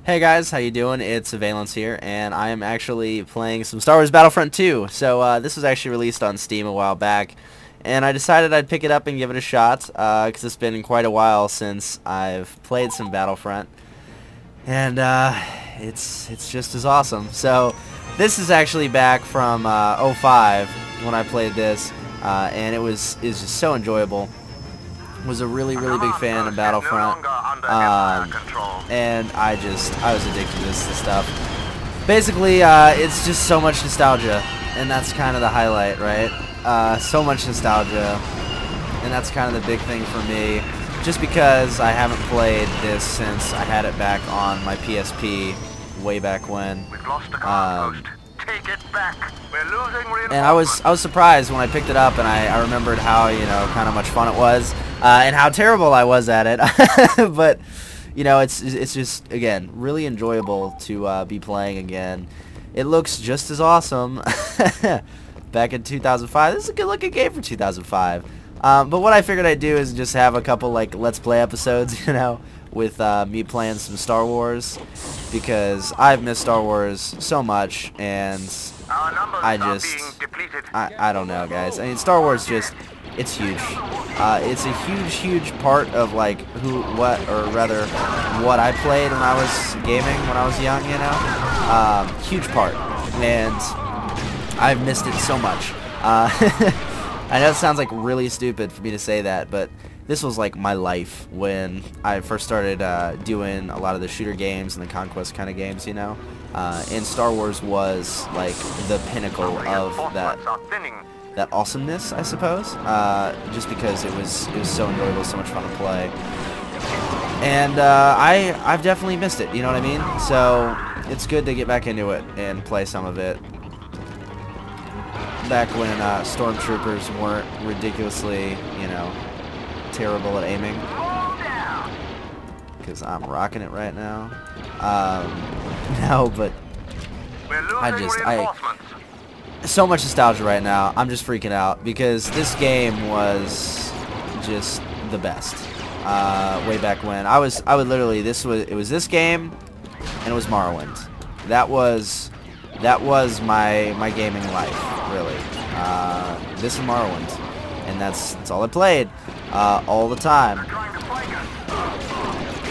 Hey guys, how you doing? It's Avialence here, and I am actually playing some Star Wars Battlefront 2. So this was actually released on Steam a while back, and I decided I'd pick it up and give it a shot, because it's been quite a while since I've played some Battlefront, and it's just as awesome. So this is actually back from '05 when I played this, and it's just so enjoyable. Was a really big fan of Battlefront, and I was addicted to this stuff. Basically, it's just so much nostalgia, and that's kind of the highlight, right? So much nostalgia, and that's kind of the big thing for me. Just because I haven't played this since I had it back on my PSP way back when. Take it back. We're losing reinforcements. And I was surprised when I picked it up, and I remembered how, kind of much fun it was, and how terrible I was at it. But it's just, again, really enjoyable to be playing again. It looks just as awesome back in 2005. This is a good looking game for 2005. But what I figured I'd do is just have a couple Let's Play episodes, with me playing some Star Wars, because I've missed Star Wars so much, and I don't know, guys. I mean, Star Wars it's huge. It's a huge part of what I played when I was gaming when I was young, huge part, and I've missed it so much. I know it sounds like really stupid for me to say that, but this was like my life when I first started doing a lot of the shooter games and the conquest kind of games, and Star Wars was like the pinnacle of that awesomeness, I suppose, just because it was so enjoyable, so much fun to play, and I've definitely missed it, you know what I mean? So it's good to get back into it and play some of it. Back when stormtroopers weren't ridiculously, terrible at aiming, because I'm rocking it right now. No, but so much nostalgia right now. I'm just freaking out because this game was just the best. Way back when I would literally, it was this game, and it was Morrowind. That was my gaming life, really. This and Morrowind, and that's all I played all the time,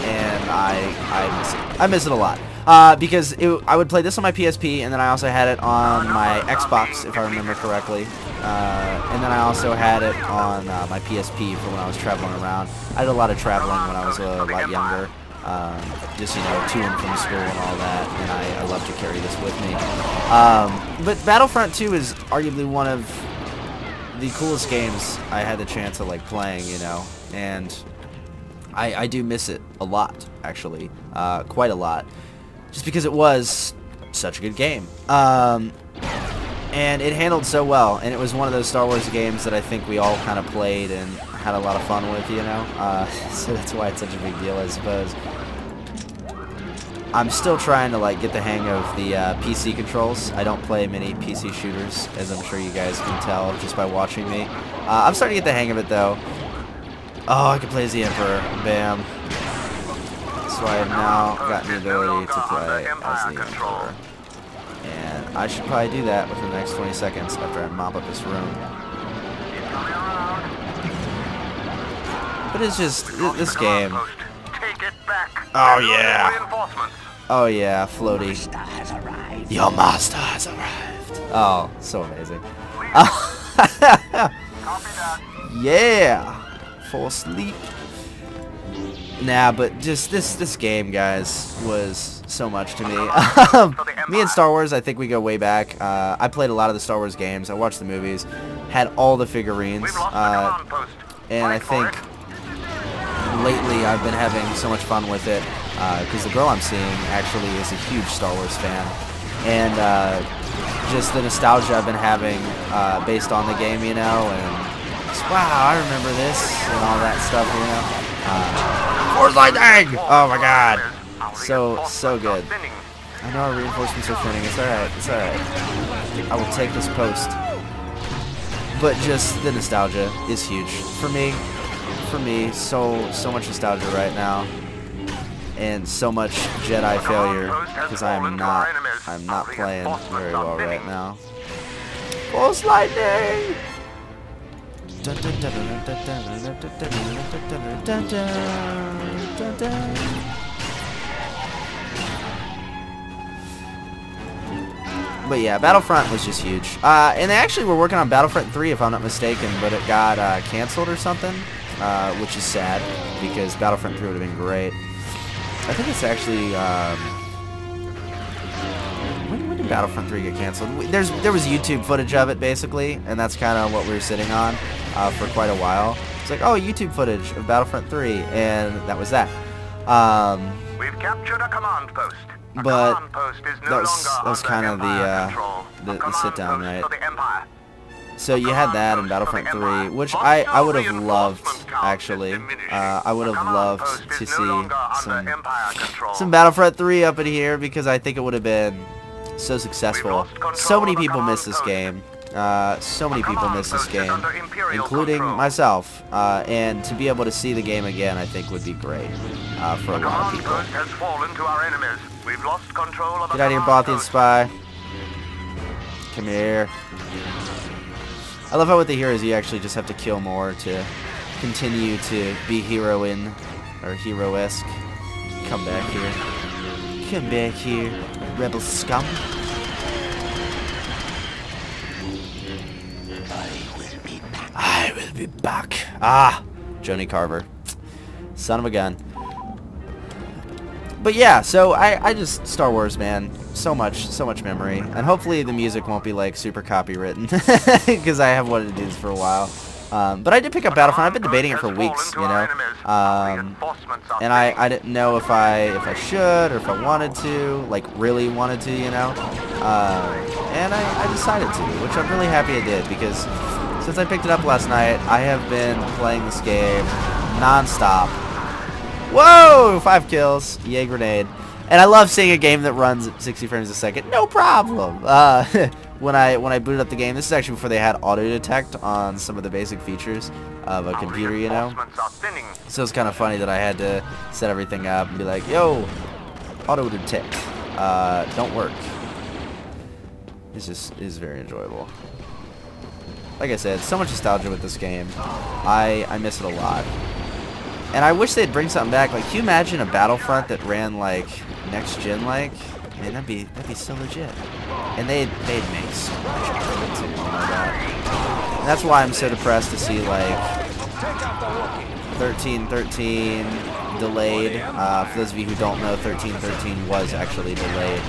and I miss it a lot, because I would play this on my PSP, and then I also had it on my Xbox, if I remember correctly, and then I also had it on my PSP for when I was traveling around. I did a lot of traveling when I was a lot younger. Just to and from school and all that, and I love to carry this with me. But Battlefront 2 is arguably one of the coolest games I had the chance of playing, and I do miss it a lot, actually, quite a lot, just because it was such a good game. And it handled so well, and it was one of those Star Wars games that I think we all kind of played and had a lot of fun with, so that's why it's such a big deal, I suppose. I'm still trying to get the hang of the PC controls. I don't play many PC shooters, as I'm sure you guys can tell just by watching me. I'm starting to get the hang of it, though. Oh, I can play as the Emperor. Bam. So I have now gotten the ability to play as the Emperor. And I should probably do that within the next 20 seconds after I mop up this room. But it's just, this game. Oh yeah. Oh yeah, floaty. Your master has arrived. Oh, so amazing. Yeah. Fall asleep. Nah, but just this game, guys, was so much to me. Me and Star Wars, I think we go way back. I played a lot of the Star Wars games. I watched the movies, had all the figurines, and I think lately I've been having so much fun with it, because the girl I'm seeing actually is a huge Star Wars fan, and just the nostalgia I've been having based on the game, and just, wow, I remember this and all that stuff, Force lightning! Oh my god, so good. I know our reinforcements are thinning. It's alright. I will take this post. But just the nostalgia is huge for me. So much nostalgia right now. and so much Jedi failure because I'm not playing very well right now. Force lightning! But yeah, Battlefront was just huge. And they actually were working on Battlefront 3, if I'm not mistaken, but it got canceled or something, which is sad, because Battlefront 3 would have been great. I think it's actually... when did Battlefront 3 get canceled? There was YouTube footage of it, basically, and that's kind of what we were sitting on for quite a while. It's like, oh, YouTube footage of Battlefront 3, and that was that. We've captured a command post. But that was kind of the sit down, right? So you had that in Battlefront 3, which I would have loved, actually. I would have loved to see some Battlefront 3 up in here, because I think it would have been so successful. So many people miss this game. So many people miss this game, including myself. And to be able to see the game again, I think would be great for a lot of people. Get out of here, Bothian spy. Come here. I love how with the heroes you actually just have to kill more to continue to be heroine or hero-esque. Come back here. Come back here, rebel scum. I will be back. Ah, Joni Carver. Son of a gun. But yeah, so I just, Star Wars, man, so much memory, and hopefully the music won't be like super copywritten, because I have wanted to do this for a while. But I did pick up Battlefront. I've been debating it for weeks, you know, and I didn't know if I should or if I wanted to, like really wanted to, you know, and I decided to, which I'm really happy I did, because since I picked it up last night, I have been playing this game non-stop. Whoa! 5 kills. Yay, grenade. And I love seeing a game that runs at 60 frames a second. No problem. When I booted up the game, this is actually before they had auto detect on some of the basic features of a computer, you know. So it's kind of funny that I had to set everything up and be like, yo, auto detect, don't work. It's very enjoyable. Like I said, so much nostalgia with this game. I miss it a lot. And I wish they'd bring something back. Like, can you imagine a Battlefront that ran like next gen? Like, man, that'd be so legit. And they'd make so much of it too. And that's why I'm so depressed to see like 1313 delayed. For those of you who don't know, 1313 was actually delayed.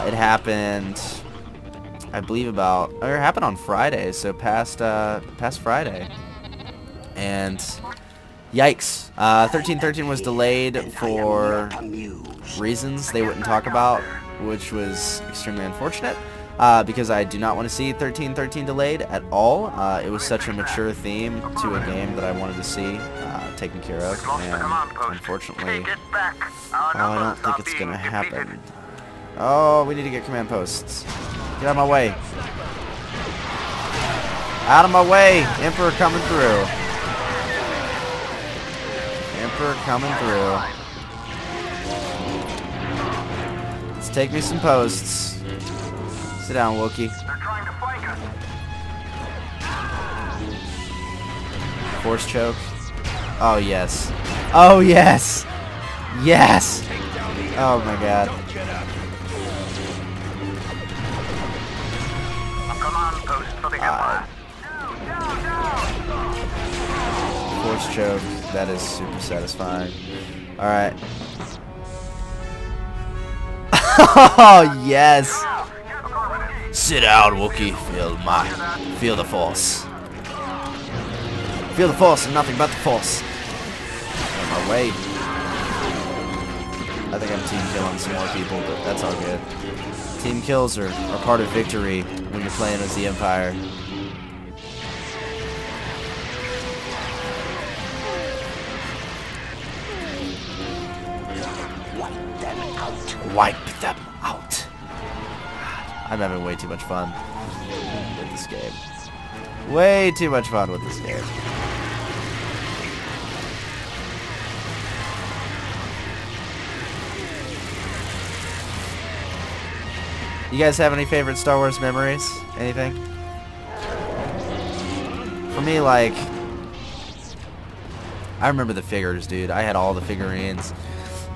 It happened, I believe, it happened on Friday, so past Friday. And yikes. 1313 was delayed for reasons they wouldn't talk about, which was extremely unfortunate, because I do not want to see 1313 delayed at all. It was such a mature theme to a game that I wanted to see taken care of, and unfortunately, I don't think it's going to happen. Oh, we need to get command posts. Get out of my way. Out of my way! Emperor coming through. Emperor coming through. Let's take me some posts. Sit down, Wookie. Force choke. Oh, yes. Oh, yes! Yes! Oh, my God. Force choke. That is super satisfying. Alright. Oh, yes! Sit down, Wookie. Feel the force. Feel the force and nothing but the force. On my way. I think I'm team killing some more people, but that's all good. Team kills are part of victory when you're playing as the Empire. Wipe them out. I'm having way too much fun with this game. Way too much fun with this game. You guys have any favorite Star Wars memories? Anything? For me, like, I remember the figures, dude. I had all the figurines.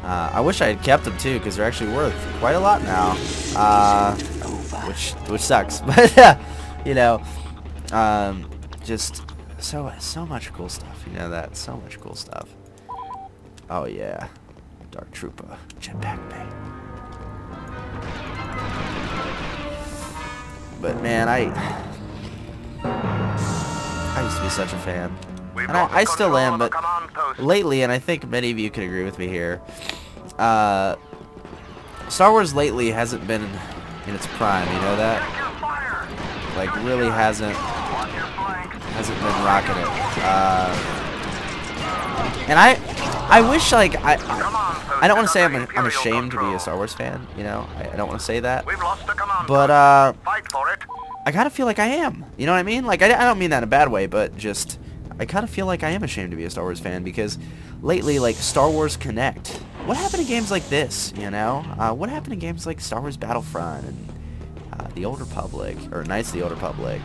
I wish I had kept them too, because they're actually worth quite a lot now. Which sucks, but you know, just so much cool stuff. You know that, so much cool stuff. Oh yeah, Dark Trooper, Jetpack Bay. But man, I used to be such a fan. And I still am, but lately, and I think many of you could agree with me here, Star Wars lately hasn't been in its prime, you know that? Like, really hasn't been rocking it. And I wish, like, I don't want to say I'm ashamed to be a Star Wars fan, you know? I don't want to say that. But, I kind of feel like I am. You know what I mean? Like, I don't mean that in a bad way, but just, I kind of feel like I am ashamed to be a Star Wars fan, because lately, like, Star Wars Connect, what happened to games like this, you know? What happened to games like Star Wars Battlefront and The Old Republic, or Knights of the Old Republic?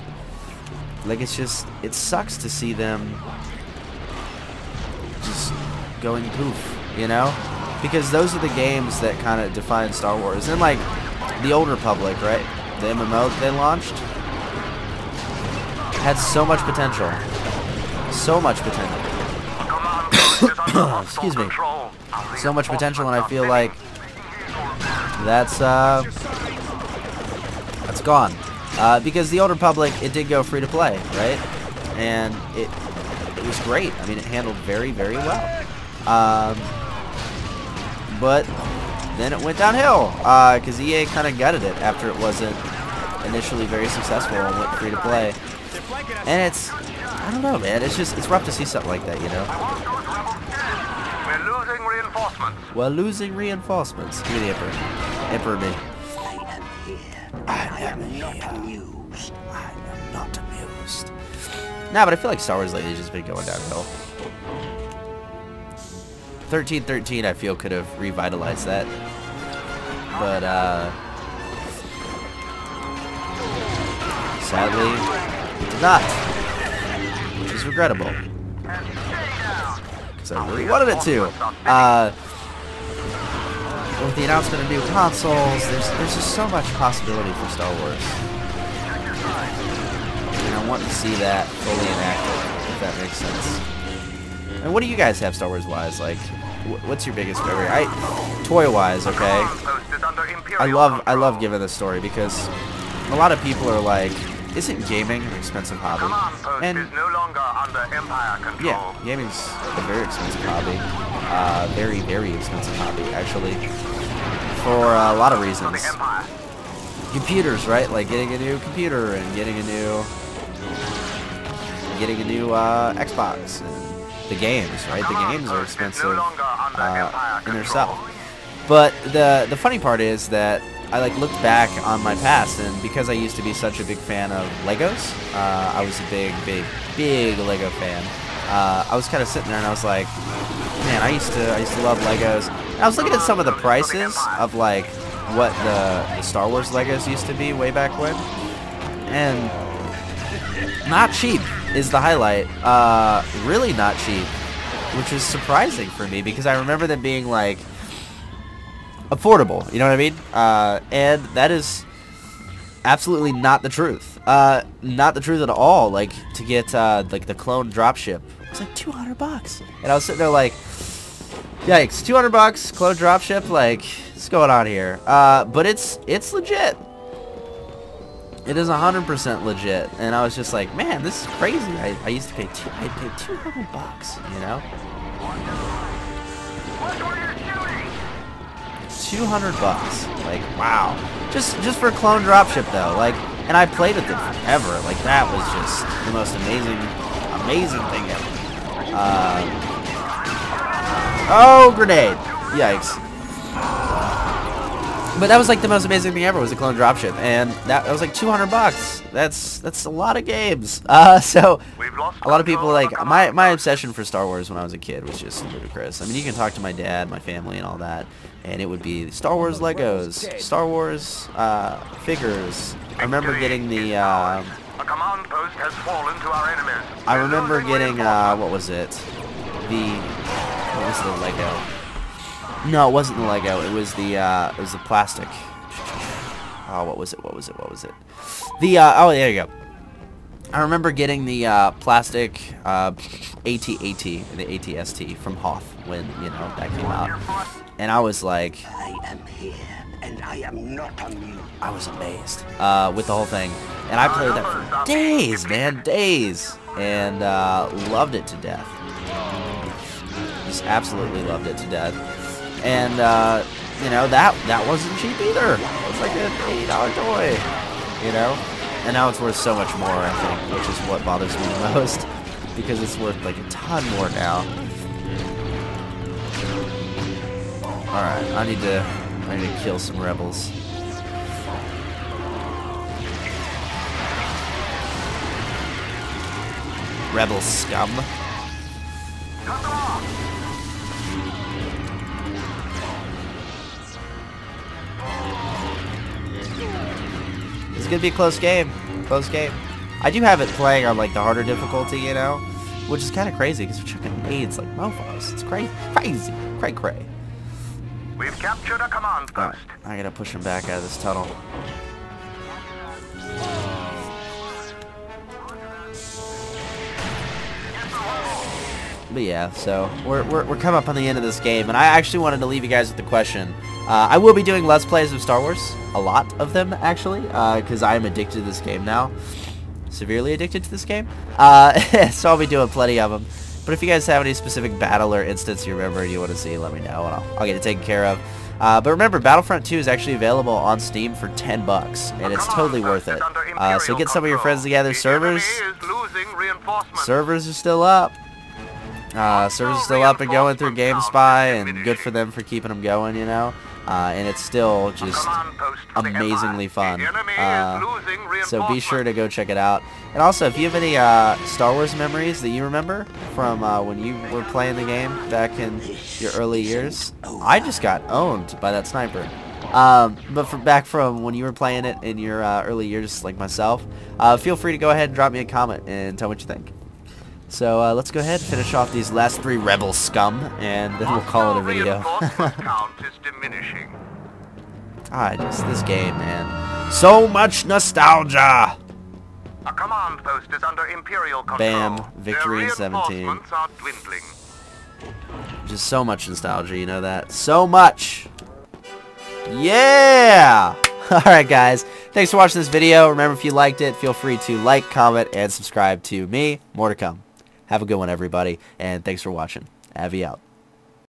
Like, it's just, it sucks to see them just going poof, you know? Because those are the games that kind of define Star Wars. And, like, The Old Republic, right? The MMO that they launched had so much potential. So much potential. Excuse me. So much potential, and I feel like that's gone. Because the Old Republic, it did go free to play, right? And it was great. I mean, it handled very, very well. But then it went downhill, because EA kind of gutted it after it wasn't initially very successful and went free to play. And it's, I don't know, man. It's just, it's rough to see something like that, you know? We're losing reinforcements. Well, losing reinforcements. Give me the Emperor. Emperor me. I am not amused. I am not amused. Nah, but I feel like Star Wars lately has just been going downhill. 1313, I feel, could have revitalized that. But, sadly, it did not. Which is regrettable. Because I really wanted it to. With the announcement of new consoles, there's just so much possibility for Star Wars. And I want to see that fully enacted, if that makes sense. And what do you guys have Star Wars wise? Like, what's your biggest memory? Toy wise, okay. I love giving this story because a lot of people are like, isn't gaming an expensive hobby? And yeah, gaming's a very expensive hobby. Very, very expensive hobby, actually, for a lot of reasons. Computers, right? Like getting a new computer and getting a new Xbox. And the games, right? The games are expensive in themselves. But the funny part is that I like looked back on my past, and because I used to be such a big fan of Legos, I was a big Lego fan. I was kind of sitting there and I was like, man, I used to love Legos. And I was looking at some of the prices of like what the Star Wars Legos used to be way back when, and not cheap is the highlight. Really not cheap, which is surprising for me because I remember them being like affordable, you know what I mean? And that is absolutely not the truth. Not the truth at all. Like to get like the clone dropship, it's like $200, and I was sitting there like, yikes, $200 clone dropship. Like, what's going on here? But it's legit. It is 100% legit, and I was just like, man, this is crazy. I used to pay I'd pay $200, you know? $200, like, wow. Just for clone dropship though, like, and I played with it forever. Like, that was just the most amazing thing ever. Oh, grenade! Yikes. But that was like the most amazing thing ever, was the clone dropship, and that was like $200. That's a lot of games. So a lot of people, like, my obsession for Star Wars when I was a kid was just ludicrous. I mean, you can talk to my dad, my family, and all that, and it would be Star Wars Legos, Star Wars figures. I remember getting the A command post has fallen to our enemies. I remember getting what was it? What was the Lego? No, it wasn't the Lego. It was the plastic. Oh, what was it? The oh, there you go. I remember getting the plastic AT-AT, the AT-ST from Hoth when, you know, that came out, and I was like, I am here, and I am not amused. I was amazed with the whole thing, and I played that for days, man, days, and loved it to death. Just absolutely loved it to death. And, you know, that wasn't cheap either. It was like an $80 toy, you know? And now it's worth so much more, I think, which is what bothers me the most, because it's worth, like, a ton more now. Alright, I need to kill some rebels. Rebel scum. It's gonna be a close game. Close game. I do have it playing on like the harder difficulty, you know, which is kind of crazy because we're chucking nades like mofos. It's crazy, cray. We've captured a command post. I gotta push him back out of this tunnel. But yeah, so we're coming up on the end of this game, and I actually wanted to leave you guys with the question. I will be doing Let's Plays of Star Wars, a lot of them actually, because I am addicted to this game now, severely addicted to this game. So I'll be doing plenty of them. But if you guys have any specific battle or instance you remember and you want to see, let me know, and I'll get it taken care of. But remember, Battlefront 2 is actually available on Steam for $10, and it's totally worth it. So get some of your friends together. Servers are still up. Servers are still up and going through GameSpy, and good for them for keeping them going, you know. And it's still just amazingly fun. So be sure to go check it out. And also, if you have any Star Wars memories that you remember from when you were playing the game back in your early years, I just got owned by that sniper. But back from when you were playing it in your early years, like myself, feel free to go ahead and drop me a comment and tell me what you think. So let's go ahead and finish off these last 3 rebel scum, and then we'll call it a video. This game, man. So much nostalgia! A command post is under Imperial control. Bam, victory in 17. Are dwindling. Just so much nostalgia, you know that? So much! Yeah! Alright guys, thanks for watching this video. Remember, if you liked it, feel free to like, comment, and subscribe to me. More to come. Have a good one, everybody, and thanks for watching. Avi out.